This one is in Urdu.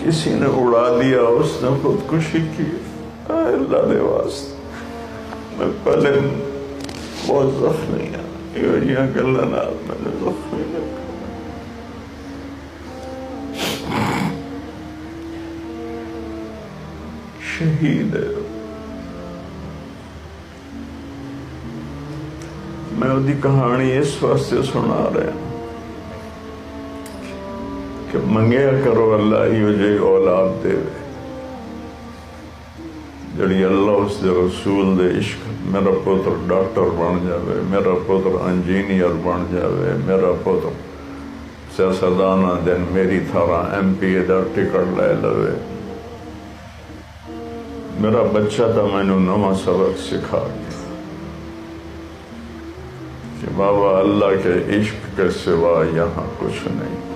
کسی نے اڑا دیا، اس نے خودکشی کی، اللہ دے واسطے میں پہلے بہت زخمی ہوں، یہ کہ اللہ نے میں نے زخمی رکھا، شہید ہے۔ میں وہ کہانی اس واسطے سنا رہا ہوں کہ منگیا کرو اللہ یہ اولاد دے جڑی اللہ اس دے رسول دے عشق، میرا پتر ڈاکٹر بن جاوے، میرا پتر انجینئر بن جاوے، میرا پتر سیاستدان دن میری طرح ایم پی دا ٹکٹ لے لوے، میرا بچہ تو میں نے نواں سبق سکھا گیا کہ بابا اللہ کے عشق کے سوا یہاں کچھ نہیں۔